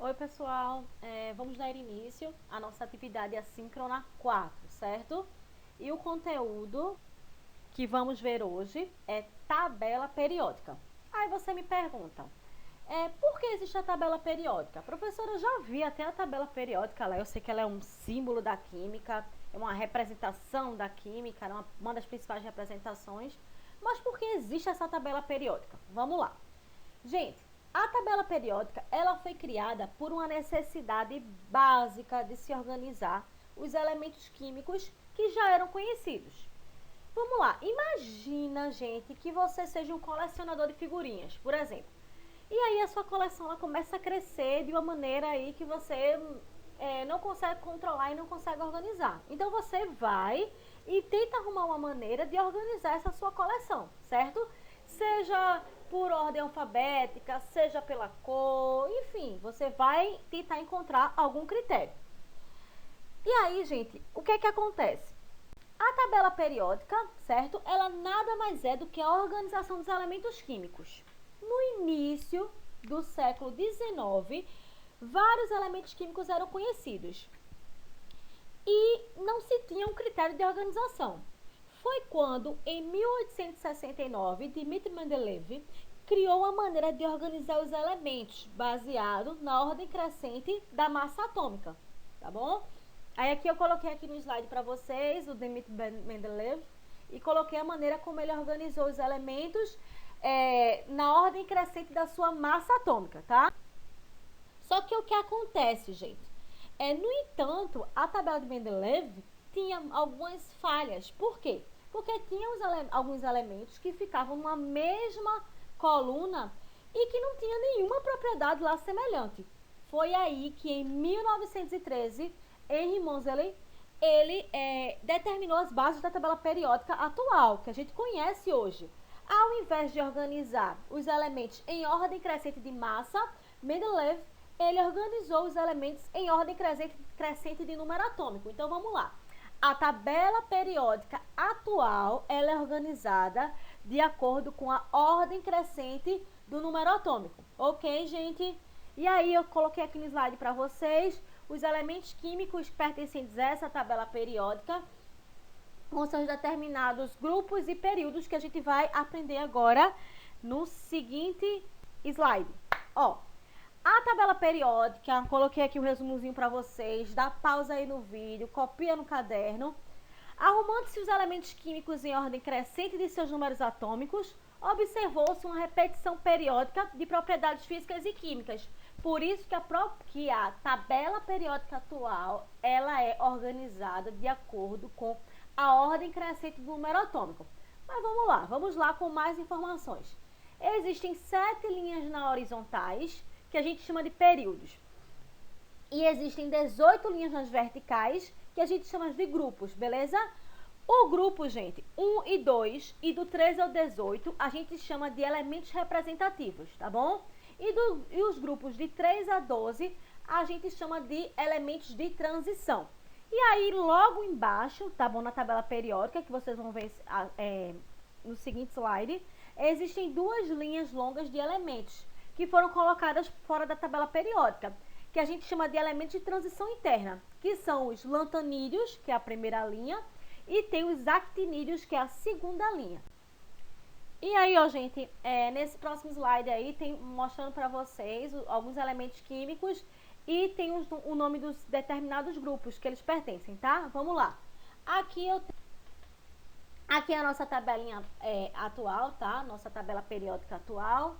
Oi, pessoal. Vamos dar início à nossa atividade assíncrona 4, certo? E o conteúdo que vamos ver hoje é tabela periódica. Aí você me pergunta, por que existe a tabela periódica? Professora, eu já vi até a tabela periódica lá, eu sei que ela é um símbolo da química, é uma representação da química, é uma das principais representações, mas por que existe essa tabela periódica? Vamos lá. Gente, a tabela periódica, ela foi criada por uma necessidade básica de se organizar os elementos químicos que já eram conhecidos. Vamos lá, imagina, gente, que você seja um colecionador de figurinhas, por exemplo. E aí a sua coleção ela começa a crescer de uma maneira aí que você não consegue controlar e não consegue organizar. Então você vai e tenta arrumar uma maneira de organizar essa sua coleção, certo? Seja por ordem alfabética, seja pela cor, enfim, você vai tentar encontrar algum critério. E aí, gente, o que acontece? A tabela periódica, certo? Ela nada mais é do que a organização dos elementos químicos. No início do século XIX, vários elementos químicos eram conhecidos e não se tinha um critério de organização. Foi quando, em 1869, Dmitri Mendeleev criou uma maneira de organizar os elementos baseado na ordem crescente da massa atômica, tá bom? Aí aqui eu coloquei aqui no slide para vocês o Dmitri Mendeleev e coloquei a maneira como ele organizou os elementos na ordem crescente da sua massa atômica, tá? Só que o que acontece, gente? No entanto, a tabela de Mendeleev tinha algumas falhas. Por quê? Porque tinha alguns elementos que ficavam numa mesma coluna e que não tinha nenhuma propriedade lá semelhante. Foi aí que em 1913, Henry Moseley, ele determinou as bases da tabela periódica atual, que a gente conhece hoje. Ao invés de organizar os elementos em ordem crescente de massa, Mendeleev ele organizou os elementos em ordem crescente de número atômico. Então vamos lá. A tabela periódica atual ela é organizada de acordo com a ordem crescente do número atômico. Ok, gente? E aí eu coloquei aqui no slide para vocês os elementos químicos pertencentes a essa tabela periódica com seus determinados grupos e períodos que a gente vai aprender agora no seguinte slide. Ó, a tabela periódica, coloquei aqui um resumozinho para vocês, dá pausa aí no vídeo, copia no caderno. Arrumando-se os elementos químicos em ordem crescente de seus números atômicos, observou-se uma repetição periódica de propriedades físicas e químicas. Por isso que a tabela periódica atual, ela é organizada de acordo com a ordem crescente do número atômico. Mas vamos lá com mais informações. Existem 7 linhas na horizontais, que a gente chama de períodos. E existem 18 linhas nas verticais, que a gente chama de grupos, beleza? O grupo, gente, 1 e 2, e do 13 ao 18, a gente chama de elementos representativos, tá bom? E os grupos de 3 a 12, a gente chama de elementos de transição. E aí, logo embaixo, tá bom, na tabela periódica, que vocês vão ver no seguinte slide, existem 2 linhas longas de elementos, que foram colocadas fora da tabela periódica, que a gente chama de elementos de transição interna, que são os lantanídeos, que é a primeira linha, e tem os actinídeos, que é a segunda linha. E aí, ó, gente, nesse próximo slide aí, tem mostrando para vocês alguns elementos químicos e tem o nome dos determinados grupos que eles pertencem, tá? Vamos lá. Aqui é a nossa tabelinha atual, tá? Nossa tabela periódica atual.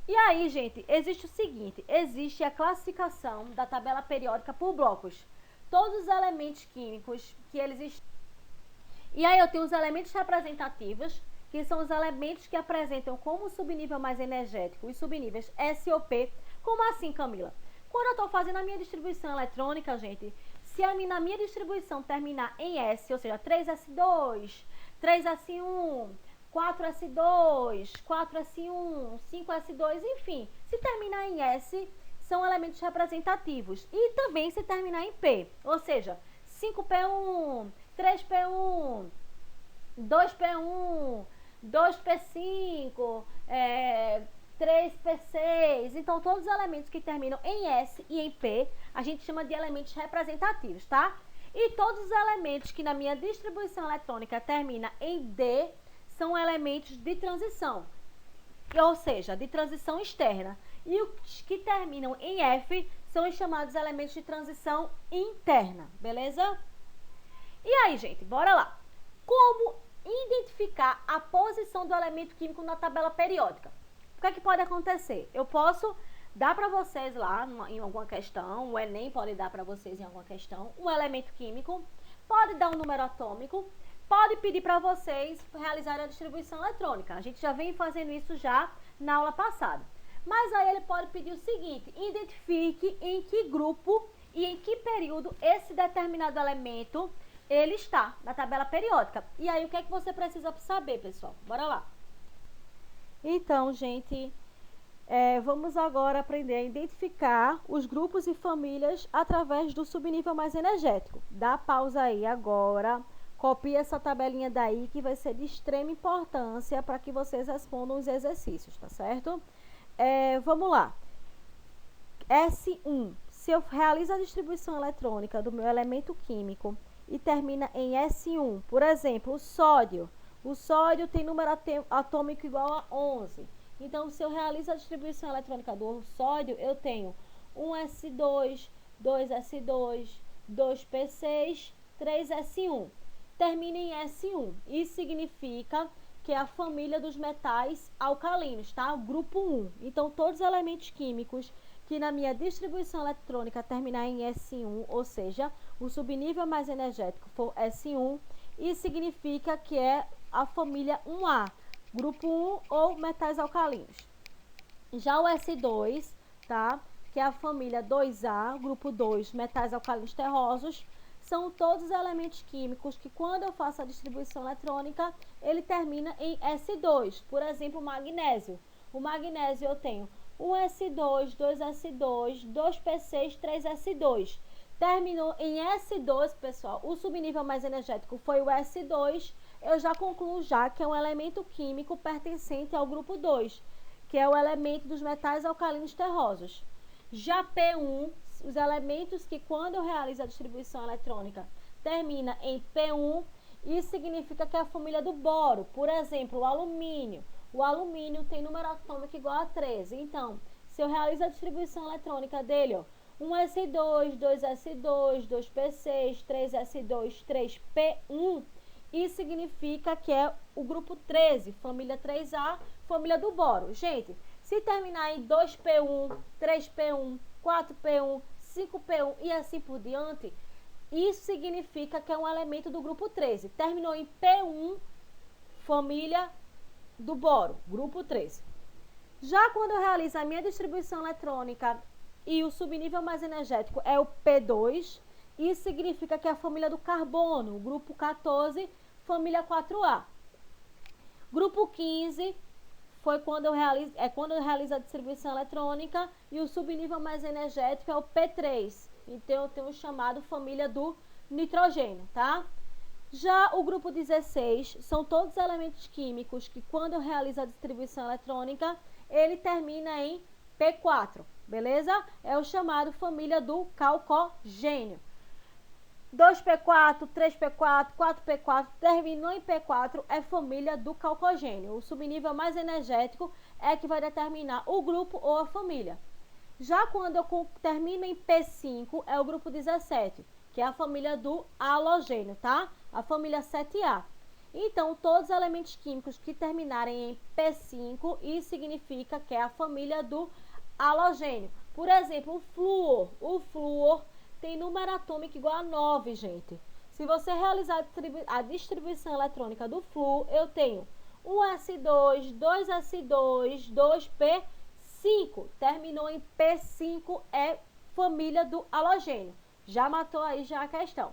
E aí, gente, existe o seguinte, existe a classificação da tabela periódica por blocos. Todos os elementos químicos que eles estão. E aí eu tenho os elementos representativos, que são os elementos que apresentam como subnível mais energético os subníveis S ou P. Como assim, Camila? Quando eu estou fazendo a minha distribuição eletrônica, gente, se na minha distribuição terminar em S, ou seja, 3S2, 3S1... 4S2, 4S1, 5S2, enfim. Se terminar em S, são elementos representativos. E também se terminar em P, ou seja, 5P1, 3P1, 2P1, 2P5, 3p6. Então, todos os elementos que terminam em S e em P, a gente chama de elementos representativos, tá? E todos os elementos que na minha distribuição eletrônica termina em D, são elementos de transição, ou seja, de transição externa. E os que terminam em F são os chamados elementos de transição interna, beleza? E aí, gente, bora lá. Como identificar a posição do elemento químico na tabela periódica? O que é que pode acontecer? Eu posso dar para vocês lá em alguma questão, o Enem pode dar para vocês em alguma questão, um elemento químico, pode dar um número atômico, pode pedir para vocês realizarem a distribuição eletrônica. A gente já vem fazendo isso já na aula passada. Mas aí ele pode pedir o seguinte: identifique em que grupo e em que período esse determinado elemento ele está na tabela periódica. E aí o que é que você precisa saber, pessoal? Bora lá. Então, gente, vamos agora aprender a identificar os grupos e famílias através do subnível mais energético. Dá pausa aí agora, copia essa tabelinha daí que vai ser de extrema importância para que vocês respondam os exercícios, tá certo? Vamos lá. S1. Se eu realizo a distribuição eletrônica do meu elemento químico e termina em S1, por exemplo, o sódio. O sódio tem número atômico igual a 11. Então, se eu realizo a distribuição eletrônica do sódio, eu tenho 1s2, 2s2, 2p6, 3s1. Termina em S1. Isso significa que é a família dos metais alcalinos, tá? O grupo 1. Então, todos os elementos químicos que na minha distribuição eletrônica terminar em S1, ou seja, o subnível mais energético for S1, isso significa que é a família 1A, grupo 1 ou metais alcalinos. Já o S2, tá? Que é a família 2A, grupo 2, metais alcalinos terrosos, são todos os elementos químicos que quando eu faço a distribuição eletrônica, ele termina em S2. Por exemplo, o magnésio. O magnésio eu tenho 1s2, 2s2, 2p6, 3s2. Terminou em S2, pessoal. O subnível mais energético foi o S2. Eu já concluo já que é um elemento químico pertencente ao grupo 2, que é o elemento dos metais alcalinos terrosos. Já P1, os elementos que quando eu realizo a distribuição eletrônica termina em P1, isso significa que é a família do boro. Por exemplo, o alumínio. O alumínio tem número atômico igual a 13. Então, se eu realizo a distribuição eletrônica dele, ó, 1s2, 2s2, 2p6, 3s2, 3p1, isso significa que é o grupo 13, família 3A, família do boro. Gente, se terminar em 2p1, 3p1, 4p1, 5p1 e assim por diante, isso significa que é um elemento do grupo 13. Terminou em P1, família do boro, grupo 13. Já quando eu realizo a minha distribuição eletrônica e o subnível mais energético é o P2, isso significa que é a família do carbono, grupo 14, família 4A. Grupo 15 foi quando eu realizo a distribuição eletrônica e o subnível mais energético é o P3. Então eu tenho o chamado família do nitrogênio, tá? Já o grupo 16 são todos os elementos químicos que quando eu realizo a distribuição eletrônica, ele termina em P4, beleza? É o chamado família do calcogênio. 2P4, 3P4, 4P4, terminou em P4, é família do calcogênio. O subnível mais energético é que vai determinar o grupo ou a família. Já quando eu termino em P5, é o grupo 17, que é a família do halogênio, tá? A família 7A. Então, todos os elementos químicos que terminarem em P5, isso significa que é a família do halogênio. Por exemplo, o flúor. O flúor tem número atômico igual a 9, gente. Se você realizar a distribuição eletrônica do flúor, eu tenho 1s2, 2s2, 2p5. Terminou em P5, é família do halogênio. Já matou aí já a questão.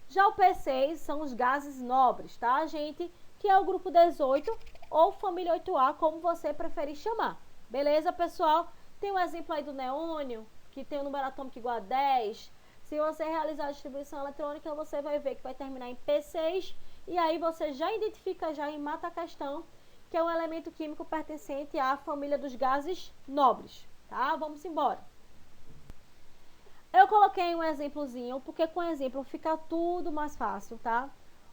Já o P6 são os gases nobres, tá, gente? Que é o grupo 18 ou família 8A, como você preferir chamar. Beleza, pessoal? Tem um exemplo aí do neônio, que tem o número atômico igual a 10. Se você realizar a distribuição eletrônica, você vai ver que vai terminar em P6. E aí você já identifica já e mata a questão que é um elemento químico pertencente à família dos gases nobres, tá? Vamos embora. Eu coloquei um exemplozinho, porque com exemplo fica tudo mais fácil, tá?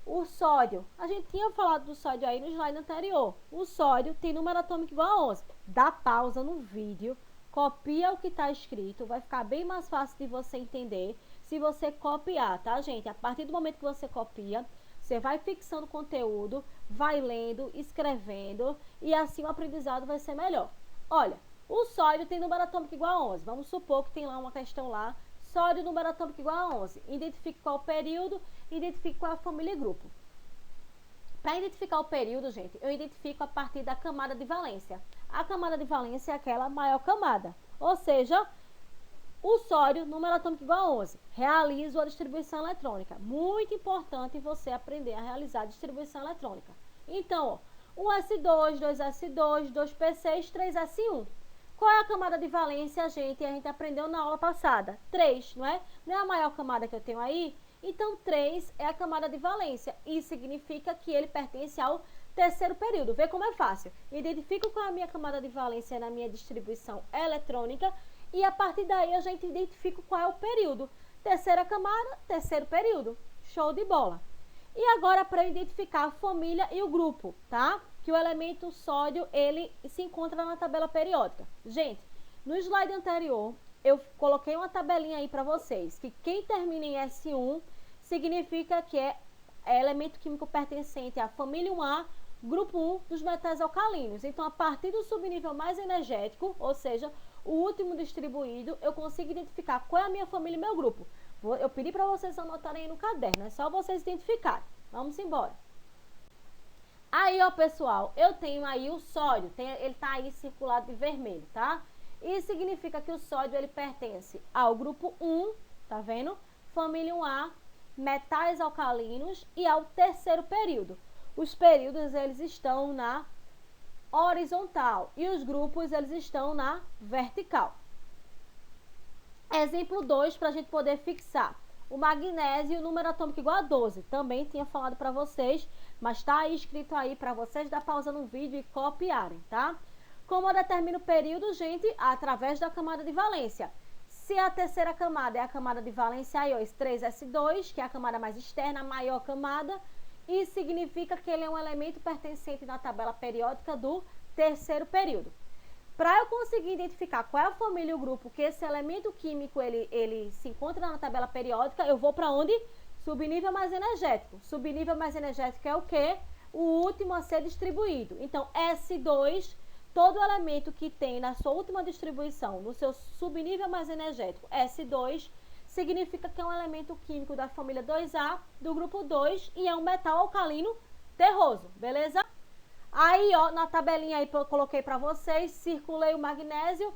O sódio, a gente tinha falado do sódio aí no slide anterior. O sódio tem número atômico igual a 11. Dá pausa no vídeo, copia o que está escrito, vai ficar bem mais fácil de você entender se você copiar, tá, gente? A partir do momento que você copia, você vai fixando o conteúdo, vai lendo, escrevendo e assim o aprendizado vai ser melhor. Olha, o sódio tem número atômico igual a 11. Vamos supor que tem lá uma questão lá, sódio número atômico igual a 11. Identifique qual o período, identifique qual a família e grupo. Para identificar o período, gente, eu identifico a partir da camada de valência. A camada de valência é aquela maior camada, ou seja, o sódio, número atômico igual a 11. Realizo a distribuição eletrônica. Muito importante você aprender a realizar a distribuição eletrônica. Então, ó, 1s2, 2s2, 2p6, 3s1. Qual é a camada de valência, gente? A gente aprendeu na aula passada. 3, não é? Não é a maior camada que eu tenho aí? Então, 3 é a camada de valência. Isso significa que ele pertence ao terceiro período. Vê como é fácil. Identifico qual é a minha camada de valência na minha distribuição eletrônica e a partir daí a gente identifica qual é o período. Terceira camada, terceiro período. Show de bola. E agora para identificar a família e o grupo, tá? Que o elemento sódio, ele se encontra na tabela periódica. Gente, no slide anterior, eu coloquei uma tabelinha aí para vocês, que quem termina em S1 significa que é elemento químico pertencente à família 1A, grupo 1 dos metais alcalinos. Então, a partir do subnível mais energético, ou seja, o último distribuído, eu consigo identificar qual é a minha família e meu grupo. Eu pedi para vocês anotarem aí no caderno, é só vocês identificarem. Vamos embora. Aí, ó, pessoal, eu tenho aí o sódio, ele tá aí circulado de vermelho, tá? Isso significa que o sódio, ele pertence ao grupo 1, tá vendo? Família 1A, metais alcalinos e ao terceiro período. Os períodos, eles estão na horizontal e os grupos, eles estão na vertical. Exemplo 2, para a gente poder fixar. O magnésio, número atômico igual a 12. Também tinha falado para vocês, mas está aí escrito aí para vocês dar pausa no vídeo e copiarem, tá? Como eu determino o período, gente? Através da camada de valência. Se a terceira camada é a camada de valência aí, ó, esse 3s2, que é a camada mais externa, a maior camada, isso significa que ele é um elemento pertencente na tabela periódica do terceiro período. Para eu conseguir identificar qual é a família e o grupo que esse elemento químico ele se encontra na tabela periódica, eu vou para onde? Subnível mais energético. Subnível mais energético é o quê? O último a ser distribuído. Então, S2, todo elemento que tem na sua última distribuição, no seu subnível mais energético, S2, significa que é um elemento químico da família 2A, do grupo 2, e é um metal alcalino terroso, beleza? Aí, ó, na tabelinha aí que eu coloquei para vocês, circulei o magnésio,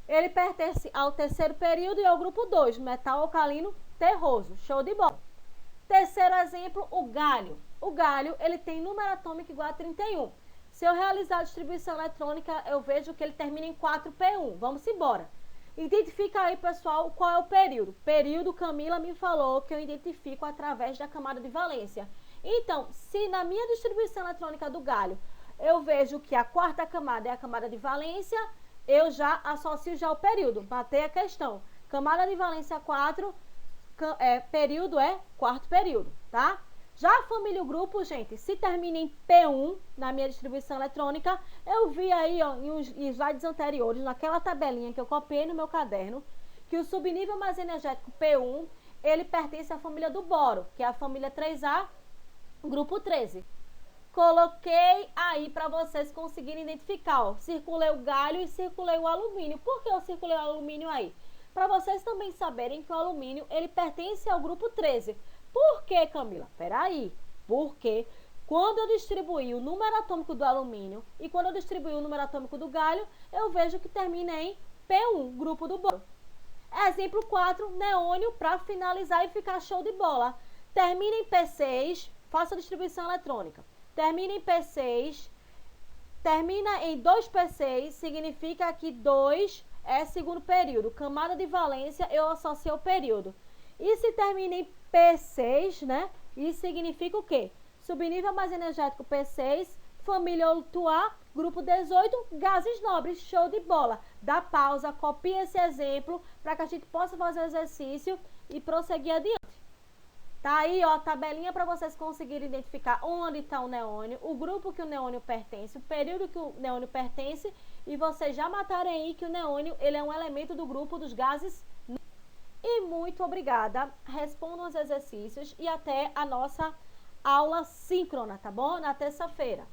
ele pertence ao terceiro período e ao grupo 2, metal alcalino terroso, show de bola. Terceiro exemplo, o galho. O galho, ele tem número atômico igual a 31. Se eu realizar a distribuição eletrônica, eu vejo que ele termina em 4p1. Vamos embora. Identifica aí, pessoal, qual é o período. Período, Camila me falou que eu identifico através da camada de valência. Então, se na minha distribuição eletrônica do galho, eu vejo que a quarta camada é a camada de valência, eu já associo já o período. Batei a questão. Camada de valência 4, período é quarto período, tá? Já a família e o grupo, gente, se termina em P1 na minha distribuição eletrônica, eu vi aí, ó, em uns slides anteriores, naquela tabelinha que eu copiei no meu caderno, que o subnível mais energético P1, ele pertence à família do boro, que é a família 3A, grupo 13. Coloquei aí para vocês conseguirem identificar, ó, circulei o galho e circulei o alumínio. Por que eu circulei o alumínio aí? Para vocês também saberem que o alumínio, ele pertence ao grupo 13. Por que, Camila? Peraí. Porque quando eu distribuí o número atômico do alumínio e quando eu distribuí o número atômico do galho, eu vejo que termina em P1, grupo do boro. Exemplo 4, neônio, para finalizar e ficar show de bola. Termina em P6, faço a distribuição eletrônica. Termina em P6, termina em 2P6, significa que 2 é segundo período. Camada de valência, eu associo o período. E se termina em P6, né? Isso significa o quê? Subnível mais energético P6, família Olutuá, grupo 18, gases nobres, show de bola. Dá pausa, copia esse exemplo para que a gente possa fazer o exercício e prosseguir adiante. Tá aí, ó, a tabelinha para vocês conseguirem identificar onde está o neônio, o grupo que o neônio pertence, o período que o neônio pertence, e vocês já matarem aí que o neônio, ele é um elemento do grupo dos gases. E muito obrigada, respondam os exercícios e até a nossa aula síncrona, tá bom? Na terça-feira.